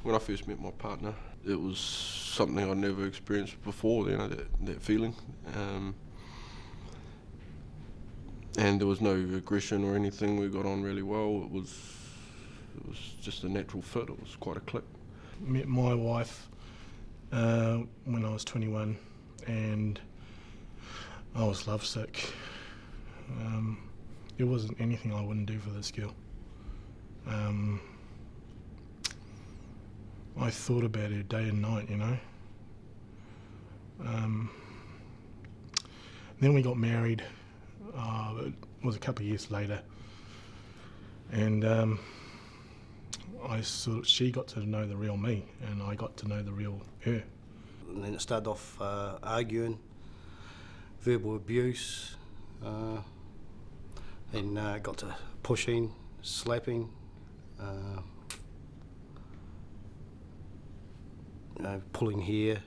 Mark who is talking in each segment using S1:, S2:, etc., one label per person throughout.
S1: when I first met my partner, it was something I'd never experienced before, that feeling. And there was no aggression or anything. We got on really well. It was just a natural fit. It was quite a click.
S2: Met my wife when I was 21, and I was lovesick. There wasn't anything I wouldn't do for this girl. I thought about her day and night, Then we got married. It was a couple of years later, and she got to know the real me, and I got to know the real her.
S3: And then it started off arguing, verbal abuse, then got to pushing, slapping, pulling hair,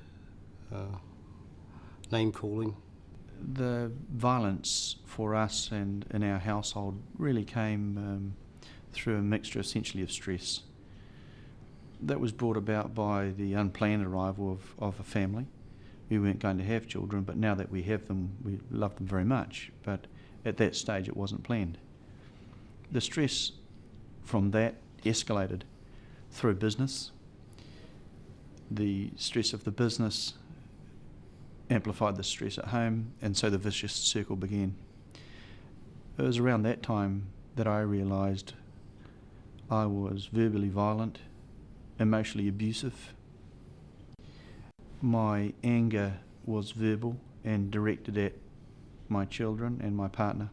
S3: name calling.
S4: The violence for us and in our household really came through a mixture essentially of stress. That was brought about by the unplanned arrival of a family. We weren't going to have children, but now that we have them, we love them very much. But at that stage, it wasn't planned. The stress from that escalated through business. The stress of the business amplified the stress at home, and so the vicious circle began. It was around that time that I realised I was verbally violent, emotionally abusive. My anger was verbal and directed at my children and my partner.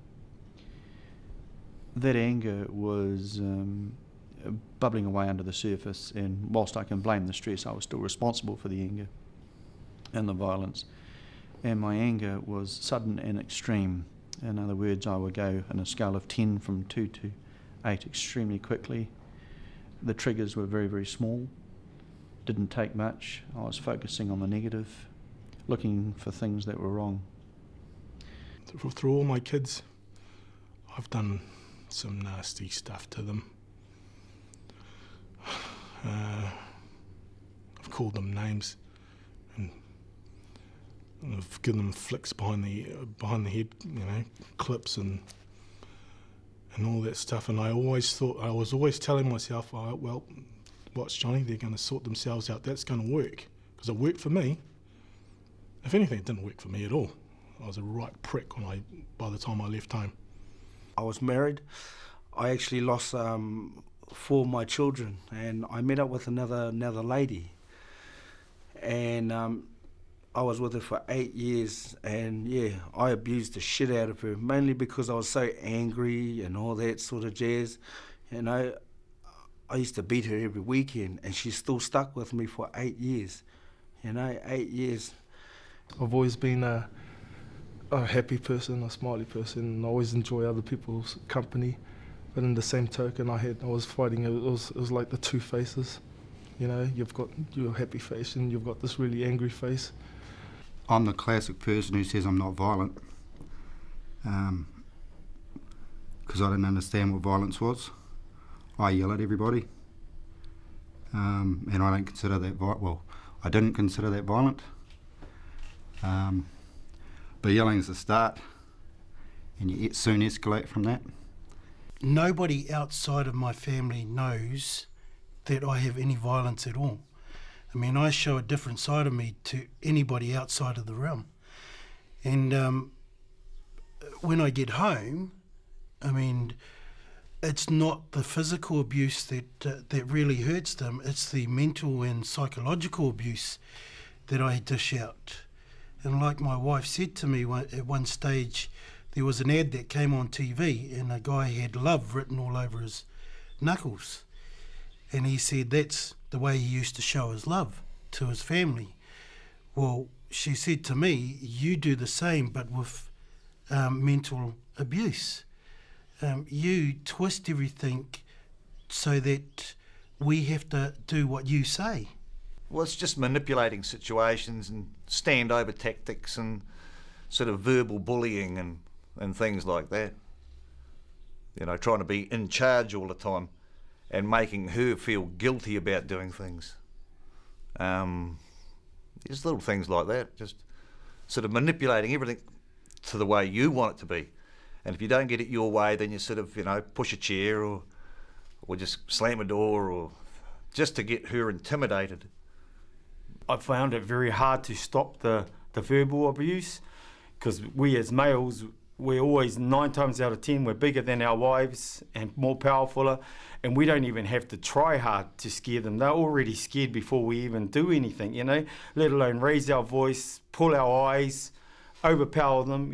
S4: That anger was bubbling away under the surface, and whilst I can blame the stress, I was still responsible for the anger and the violence. And my anger was sudden and extreme. In other words, I would go on a scale of 10 from 2 to 8 extremely quickly. The triggers were very, very small, didn't take much. I was focusing on the negative, looking for things that were wrong.
S2: Through all my kids, I've done some nasty stuff to them. I've called them names, and I've given them flicks behind the head, clips and all that stuff. And I was always telling myself, well, watch Johnny, they're going to sort themselves out. That's going to work, because it worked for me. If anything, it didn't work for me at all. I was a right prick by the time I left home.
S3: I was married. I actually lost 4 of my children, and I met up with another lady, and I was with her for 8 years, and yeah, I abused the shit out of her, mainly because I was so angry and all that sort of jazz. I used to beat her every weekend, and she still stuck with me for 8 years. 8 years.
S5: I've always been a happy person, a smiley person, and I always enjoy other people's company. But in the same token, I was fighting. It was like the two faces. You've got your happy face and you've got this really angry face.
S6: I'm the classic person who says I'm not violent, because I didn't understand what violence was. I yell at everybody, and I don't consider that I didn't consider that violent. But yelling is the start, and you soon escalate from that.
S7: Nobody outside of my family knows that I have any violence at all. I show a different side of me to anybody outside of the realm. And when I get home, it's not the physical abuse that really hurts them, it's the mental and psychological abuse that I dish out. And like my wife said to me at one stage, there was an ad that came on TV and a guy had love written all over his knuckles. And he said that's the way he used to show his love to his family. Well, she said to me, you do the same but with mental abuse. You twist everything so that we have to do what you say.
S8: Well, it's just manipulating situations and standover tactics and sort of verbal bullying and things like that. Trying to be in charge all the time. and making her feel guilty about doing things. Just little things like that, just sort of manipulating everything to the way you want it to be. And if you don't get it your way, then you sort of, push a chair or just slam a door, or just to get her intimidated.
S9: I found it very hard to stop the verbal abuse, because we as males, we're always 9 times out of 10, we're bigger than our wives and more powerful, and we don't even have to try hard to scare them. They're already scared before we even do anything, let alone raise our voice, pull our eyes, overpower them,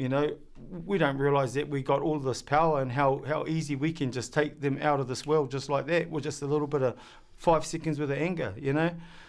S9: We don't realise that we got all this power and how easy we can just take them out of this world just like that with just a little bit of 5 seconds worth of anger,